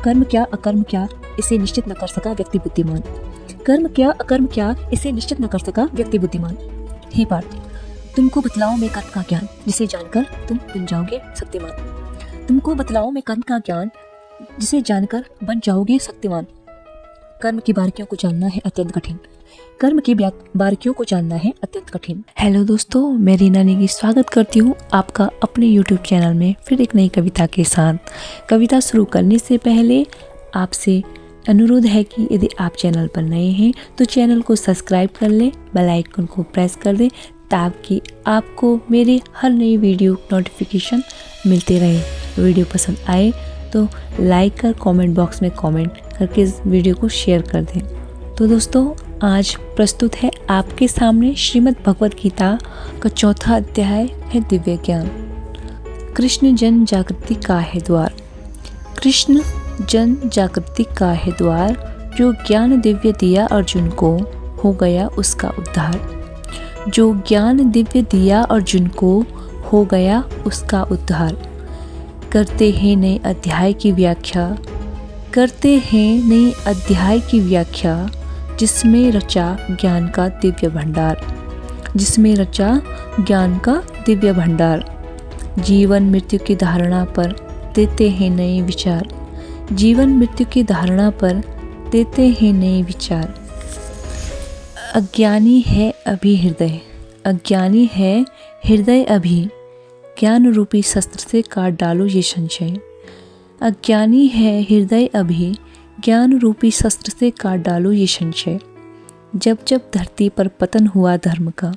कर्म क्या अकर्म क्या इसे निश्चित न कर सका व्यक्ति बुद्धिमान। कर्म क्या अकर्म क्या इसे निश्चित न कर सका व्यक्ति बुद्धिमान। हे पार्थ, तुमको बतलाओ मैं कर्म का ज्ञान जिसे जानकर तुम बन जाओगे शक्तिमान। तुमको बतलाओ मैं कर्म का ज्ञान जिसे जानकर बन जाओगे शक्तिमान। कर्म की बारीकियों को जानना है अत्यंत कठिन। कर्म की बारीकियों को जानना है अत्यंत कठिन। हेलो दोस्तों, मैं रीना नेगी स्वागत करती हूँ आपका अपने YouTube चैनल में फिर एक नई कविता के साथ। कविता शुरू करने से पहले आपसे अनुरोध है कि यदि आप चैनल पर नए हैं तो चैनल को सब्सक्राइब कर लें, बेल आइकन को प्रेस कर दें ताकि आपको मेरे हर नई वीडियो नोटिफिकेशन मिलते रहे। वीडियो पसंद आए तो लाइक कर कमेंट बॉक्स में कमेंट करके इस वीडियो को शेयर कर दें। तो दोस्तों, आज प्रस्तुत है आपके सामने श्रीमद् भगवद गीता का चौथा अध्याय है दिव्य ज्ञान। कृष्ण जन जागृति का है द्वार। कृष्ण जन जागृति का है द्वार, जो ज्ञान दिव्य दिया अर्जुन को हो गया उसका उद्धार। जो ज्ञान दिव्य दिया अर्जुन को हो गया उसका उद्धार। करते हैं नए अध्याय की व्याख्या, करते हैं नए अध्याय की व्याख्या, जिसमें रचा ज्ञान का दिव्य भंडार। जिसमें रचा ज्ञान का दिव्य भंडार। जीवन मृत्यु की धारणा पर देते हैं नए विचार। जीवन मृत्यु की धारणा पर देते हैं नए विचार। अज्ञानी है अभी हृदय, अज्ञानी है हृदय अभी, ज्ञान रूपी शस्त्र से काट डालो ये संशय। अज्ञानी है हृदय अभी, ज्ञान रूपी शस्त्र से काट डालो ये संशय। जब जब धरती पर पतन हुआ धर्म का,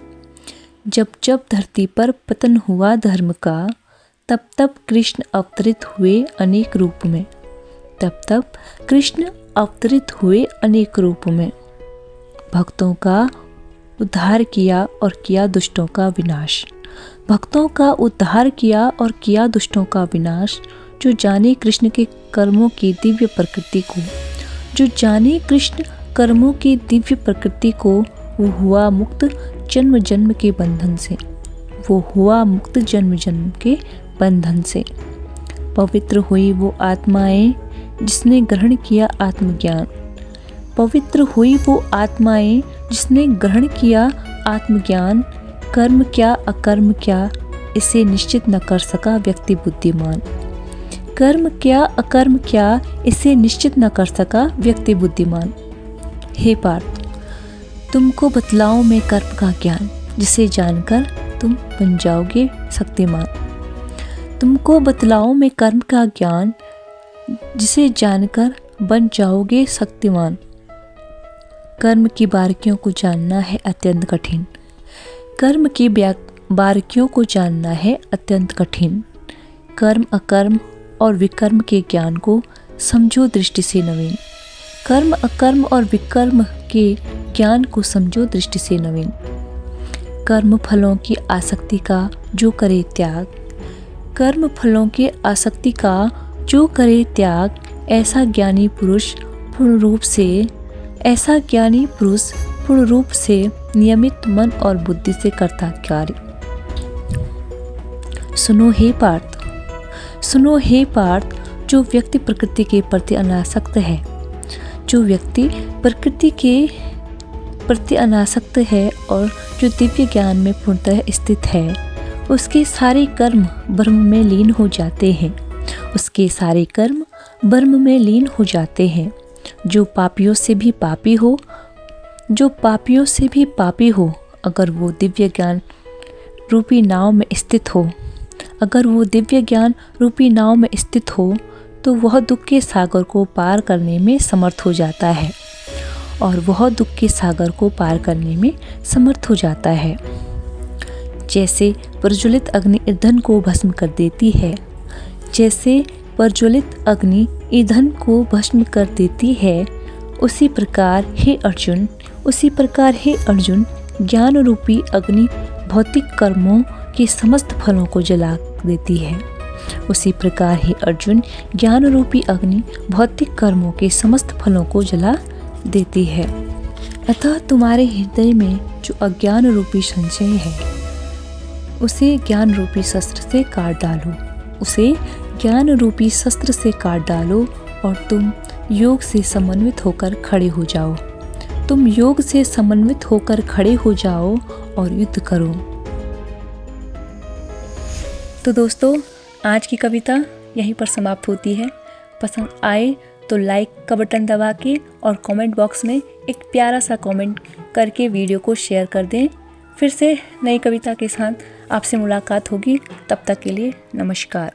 जब जब धरती पर पतन हुआ धर्म का, तब तब कृष्ण अवतरित हुए अनेक रूप में। तब तब कृष्ण अवतरित हुए अनेक रूप में। भक्तों का उद्धार किया और किया दुष्टों का विनाश। भक्तों का उद्धार किया और किया दुष्टों का विनाश। जो जाने कृष्ण के कर्मों की दिव्य प्रकृति को, जो जाने कृष्ण कर्मों की दिव्य प्रकृति को, वो हुआ मुक्त जन्म जन्म के बंधन से। वो हुआ मुक्त जन्म जन्म के बंधन से। पवित्र हुई वो आत्माएं जिसने ग्रहण किया आत्मज्ञान। पवित्र हुई वो आत्माएं जिसने ग्रहण किया आत्मज्ञान। कर्म क्या अकर्म क्या इसे निश्चित न कर सका व्यक्ति बुद्धिमान। कर्म क्या अकर्म क्या इसे निश्चित न कर सका व्यक्ति बुद्धिमान। हे पार्थ, तुमको बतलाऊं मैं कर्म का ज्ञान जिसे जानकर तुम बन जाओगे शक्तिमान। तुमको बतलाऊं मैं कर्म का ज्ञान जिसे जानकर बन जाओगे शक्तिमान। कर्म की बारीकियों को जानना है अत्यंत कठिन। कर्म की बारीकियों को जानना है अत्यंत कठिन। कर्म अकर्म और विकर्म के ज्ञान को समझो दृष्टि से नवीन। कर्म अकर्म और विकर्म के ज्ञान को समझो दृष्टि से नवीन। कर्म फलों की आसक्ति का जो करे त्याग, कर्म फलों की आसक्ति का जो करे त्याग, ऐसा ज्ञानी पुरुष पूर्ण रूप से, ऐसा ज्ञानी पुरुष पूर्ण रूप से नियमित मन और बुद्धि से करता कार्य। सुनो हे पार्थ, सुनो हे पार्थ, जो व्यक्ति प्रकृति के प्रति अनासक्त है, जो व्यक्ति प्रकृति के प्रति अनासक्त है और जो दिव्य ज्ञान में पूर्णतः स्थित है, उसके सारे कर्म ब्रह्म में लीन हो जाते हैं। उसके सारे कर्म ब्रह्म में लीन हो जाते हैं। जो पापियों से भी पापी हो, जो पापियों से भी पापी हो, अगर वो दिव्य ज्ञान रूपी नाव में स्थित हो, अगर वो दिव्य ज्ञान रूपी नाव में स्थित हो, तो वह दुख के सागर को पार करने में समर्थ हो जाता है। और वह दुख के सागर को पार करने में समर्थ हो जाता है। जैसे प्रज्वलित अग्नि ईंधन को भस्म कर देती है, जैसे प्रज्वलित अग्नि ईंधन को भस्म कर देती है, उसी प्रकार हे अर्जुन, उसी प्रकार हे अर्जुन, ज्ञान रूपी अग्नि भौतिक कर्मों के समस्त फलों को जला देती है। उसी प्रकार हे अर्जुन, ज्ञान रूपी अग्नि भौतिक कर्मों के समस्त फलों को जला देती है। अतः तुम्हारे हृदय में जो अज्ञान रूपी संशय है, उसे ज्ञान रूपी शस्त्र से काट डालो। उसे ज्ञान रूपी शस्त्र से काट डालो और तुम योग से समन्वित होकर खड़े हो जाओ। तुम योग से समन्वित होकर खड़े हो जाओ और युद्ध करो। तो दोस्तों, आज की कविता यहीं पर समाप्त होती है। पसंद आए तो लाइक का बटन दबा के और कमेंट बॉक्स में एक प्यारा सा कमेंट करके वीडियो को शेयर कर दें। फिर से नई कविता के साथ आपसे मुलाकात होगी। तब तक के लिए नमस्कार।